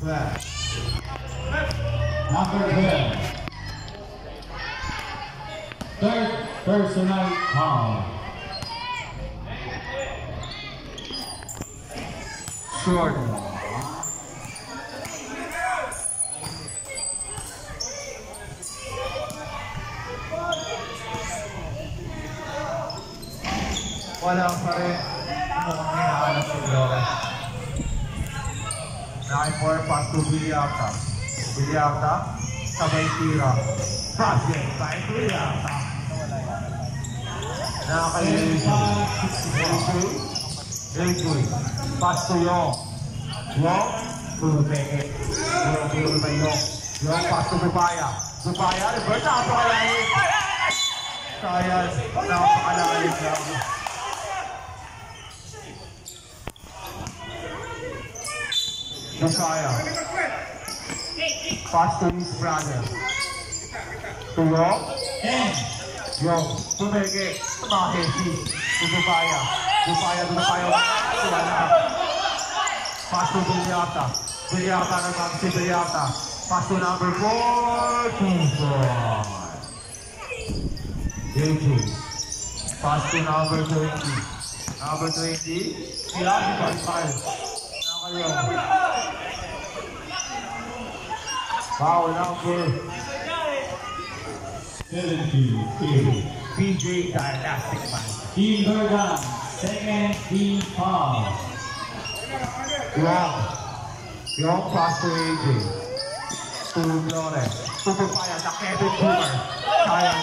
Number 12. Third personal foul. Short. Wala pa rin. Mukhang hinahanap si Flores. 9-4 pass to Villata. Villata, sabay tira. Basket, by Villata. Nakakalimutan. Elgoy. Pass to Yong. Yong, to Peke. Yong by Yong. Yong, pass to Bubaya. Bubaya, reverse. Napakalalim. Sayang, napakalalim lang. Josiah. Pass to his brother. To Yong. Yong. To Mege. To Mahesi. To Bubaya. Bubaya to Bubaya. Pass to Villata. Villata naman si Villata. Pass to number 4. 2-4. AJ. Pass to number 20. Number 20. Sila si Pascal. Foul number 17. PJ Elastic Man. Team Bergan, second team foul. Yung pass to AJ. To Flores. To Bufaya. Na Kevin Boomer. Sayang.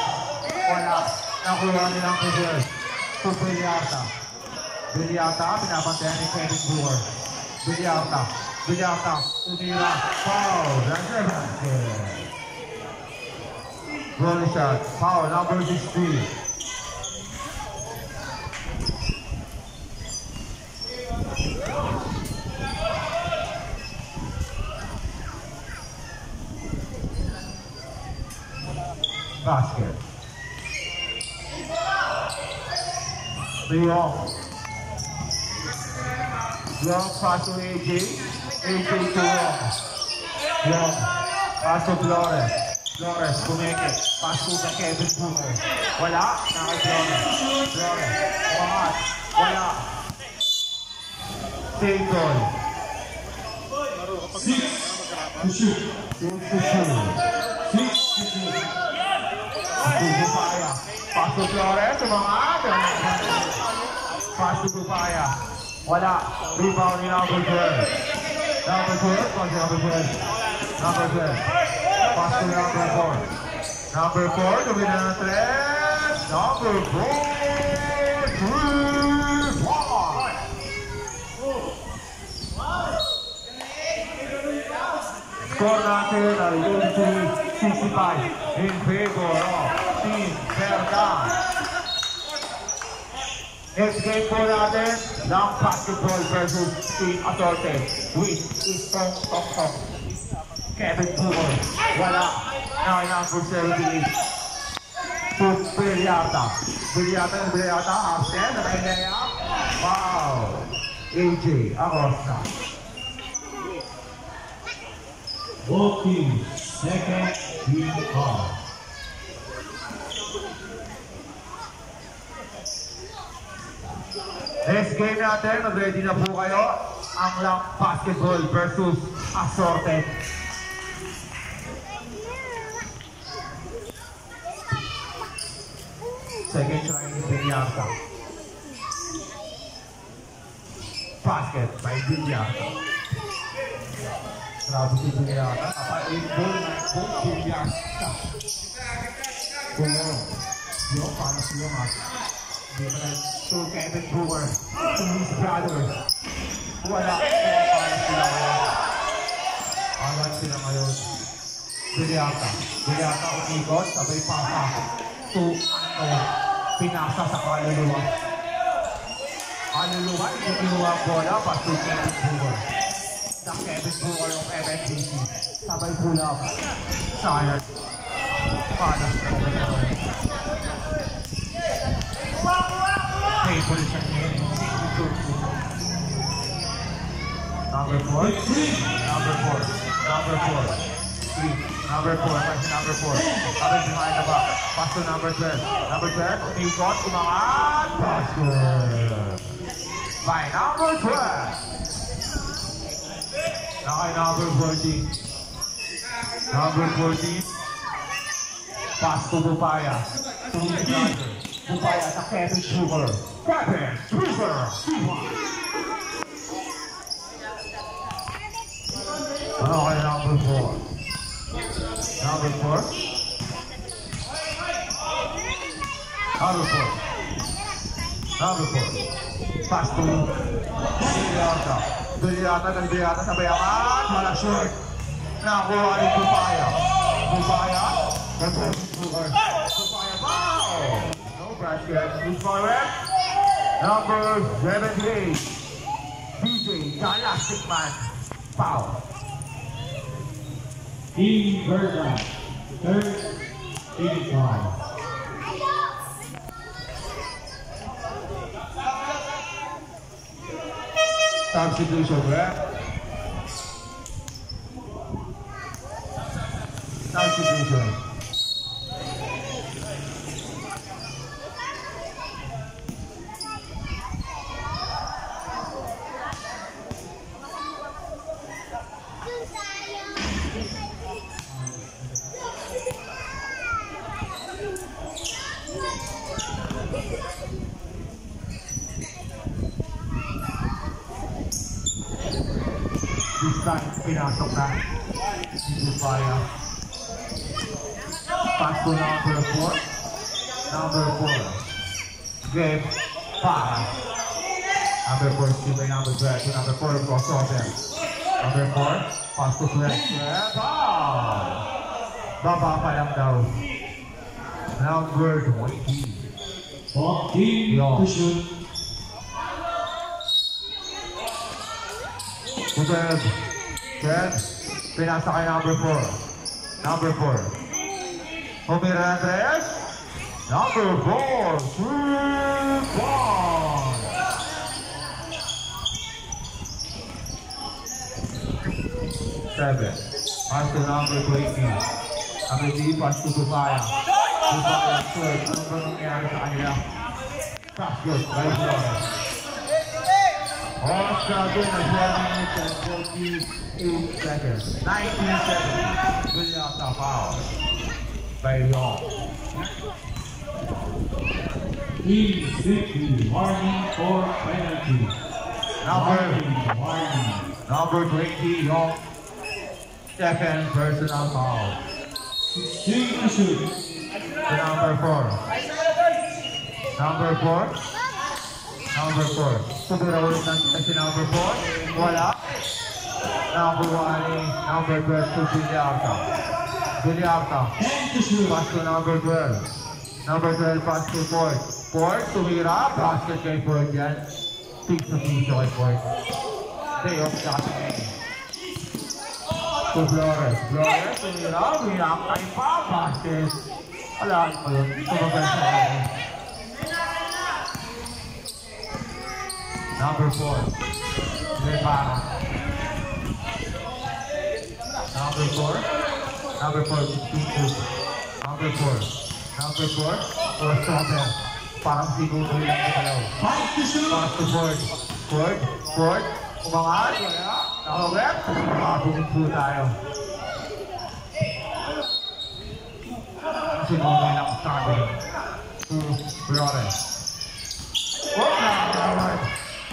Wala. Nakuha nilang reserve. To Villata. Villata. Pinabantayan ni Kevin Boomer. Villata. Villata. Tumira. Foul. That's a basket. Roll shot. Foul number 16. Basket. Leon. Long pass to AJ. AJ to Long. Long. Pass to Flores. Flores, kumeke. Pass to the Kevin Boomer. Wala. Nakay Flores. Flores. Umangat. Wala. Save goal. 6 to shoot. 6 to shoot. 6 to shoot. Bufaya. Pass to Flores. Umangat. Pass to Bufaya. Wala. Rebound ni number 12. Number 12. Pass to number 12. Number 12. Pass to number 4. Number 4. Tumina ng 3. Number 4. 3-1. Score natin ay 63-65 in favor of Team Bergan. Next game po natin ng basketball versus Team Assorted with Istong Toktok. Kevin Boomer. Wala. Now number 78. To Villata. Villata. Absent. Nakainaya. Wow. AJ Acosta. Both teams, second team foul. Next game natin, mag-ready na po kayo. Ang lang basketball versus Assorted. Second try ni Villata. Basket by Villata. Grabe si Villata. Naka-8-ball, 9-ball, Villata. Kulong. Yung para siya mas. To Kevin Boomer, to his brothers. Wala. Alat sila ngayon. Villata. Villata umikot, sabay pasa. To pinasa sa kaluluwa. Kaluluwa, ikinuha ang bola pa to Kevin Boomer. Sa Kevin Boomer ng MSBC. Sabay pull-up. Sayang. Panas na table siya niya. Number 4. Number 4. Number 4. 3. Number 4. Pass to number 4. Coming behind the back. Pass to number 12. Number 12. Ikot. Umangat. Pass to. By number 12. Now number 14. Number 14. Pass to Bupaya. Bupaya sa Kevin Sugar. Kevin Sugar. Okay, number 4. Number 4. Number 4. Number 4. Pass to Diliata. Diliata sa bayangan. Wala short. Nakuha ni Bupaya. Bupaya. Bupaya. Foul. No basket. Who's forward? Number 78. DJ Galastic Man. Foul. Team Bergman, third, 85. Substitution, right? Substitution. This time, pinasok na. Bupaya. Pass to number 4. Number 4. Game. Para. Number 4, still by number 12. To number 4, crossover. Number 4, pass to 12. Foul! Baba pa lang daw. Number 20. 14 to shoot. Good. Good. Pinasa kay number 4. Number 4. Humira Andres. Number 4. 3-1. 7. Pass to number 20. Number 3, pass to Bupaya. Bupaya, third. Ano ba nangyari sa kanila? Pass good. Right there. All started at 1 minute and 48 seconds. 19 seconds. William the foul. By Long. Team 60, warning for penalty. Number 20, Young. Second personal foul. 16 to shoot. To number 4. Number 4. Number 4. Tumira ulit natin si number 4. Wala. Number 1, number 12 to Biliarta. Biliarta. 10 to shoot. Pass to number 12. Number 12 pass to Ford. Ford, tumira. Basket kay Ford yan. Pick sa piso kay Ford. Day off sa atin. To Flores. Flores, tumira. Tumira kay pa. Basket. Alaan mo yun. Tumabay sa atin. Number 4. Lepara. Number 4. Number 4. Number 4. Number 4. Or Somer. Parang siguro lang ito kalaw. 5 to shoot. Pass to Ford. Ford. Ford. Umangat. Wala. Nakaweb. Makabungin po tayo. Siguro lang sabi. To Flores.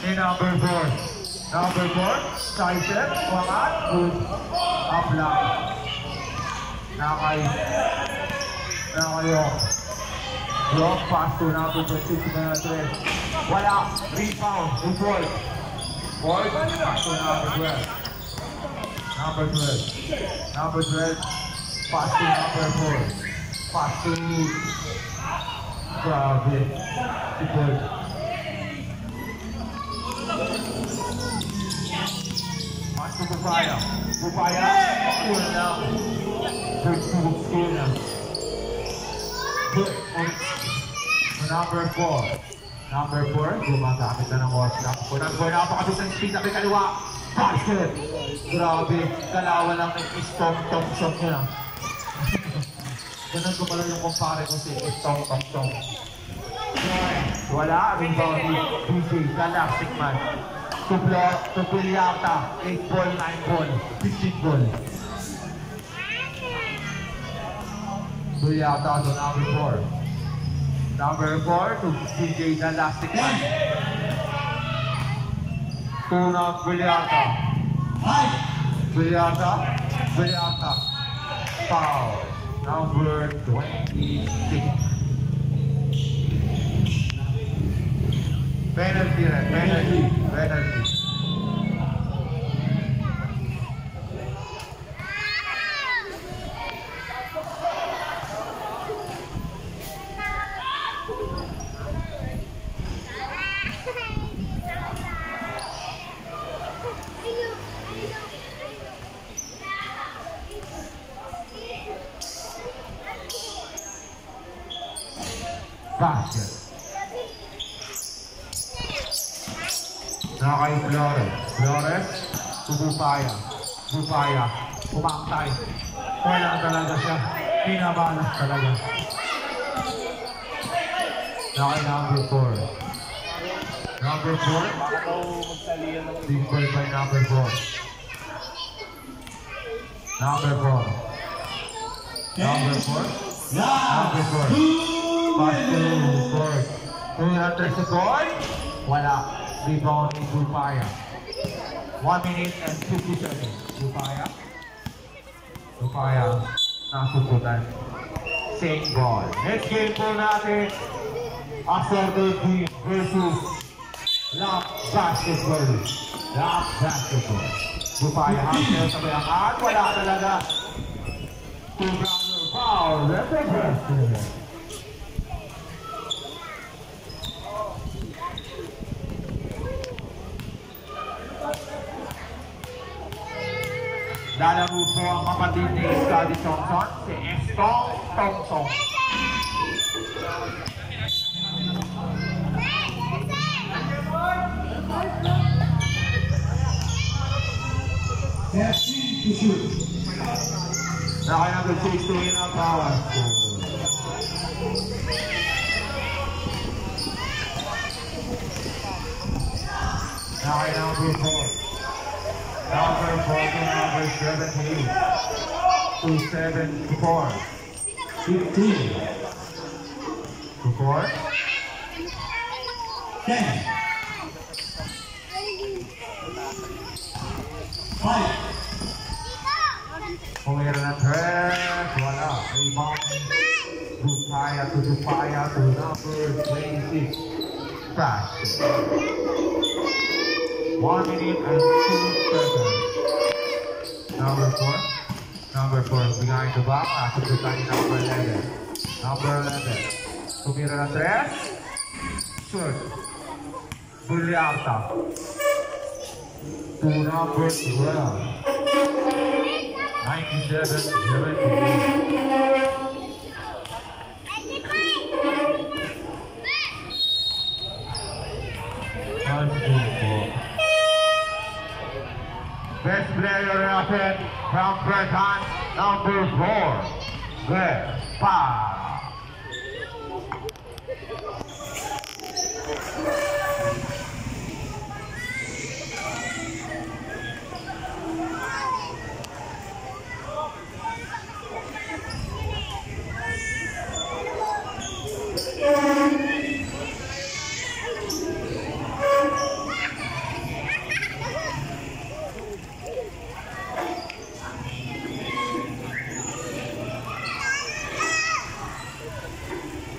In number 4. Number 4, Tyson, umangat, good. Up lang. Nakay York. York, pass to number 26, wala, rebound, to Ford. Ford, pass to number 12. Number 12. Number 12, pass to number 4. Pass to grabe. To Ford. Pass to Bupaya. Bupaya, school na. Third school na. Good. Number 4. Number 4, gumagamit na ng WhatsApp. Napakasok ng speed sa kaliwa. Basket! Grabe, kalawan lang ng istong-tong-tong niya. Ganun ko pala yung kumpare ko si istong-tong-tong. Wala, rebound ni BJ, Galactic Man. To Pilyata, 8 ball, 9 ball, 15 ball. Pilyata to number 4. Number 4 to BJ, Galactic Man. Tuna Pilyata. Pilyata. Foul. Number 26. Penalty. Basket. Nakakay Flores. Bupaya. Umaktay. Wala talaga siya. Pinabalas talaga. Nakakay number 4. Number 4. Simple by number 4. Number 4. Pass to Ford. 200 seconds. Wala. Rebound ni Bupaya. 1 minute and 50 seconds. Bupaya. Nasubutan. Same ball. Next game po natin. Assorted team versus Lock Basketball. Bupaya hanggang sa bayangan. Wala talaga. Two-runner foul. Represent. Lalaro po ang kapatid ni Scotty Thompson, si Estong Thompson. Nakaya nag-6-2 ang power. Nakaya nag-4. Number 4 to number 17. 2-7 to 4. 15. To 4. 10. 5. Pumira ng tres. Wala. Rebound. Bupaya to number 26. Fast. 1 minute and 2 seconds. Number 4 behind the back. Nasubutan ni number 11. Tumira ng tres. Shoot. Bulyata. To number 12. 97-78. Best player natin from Bertan, number 4. Good. 5.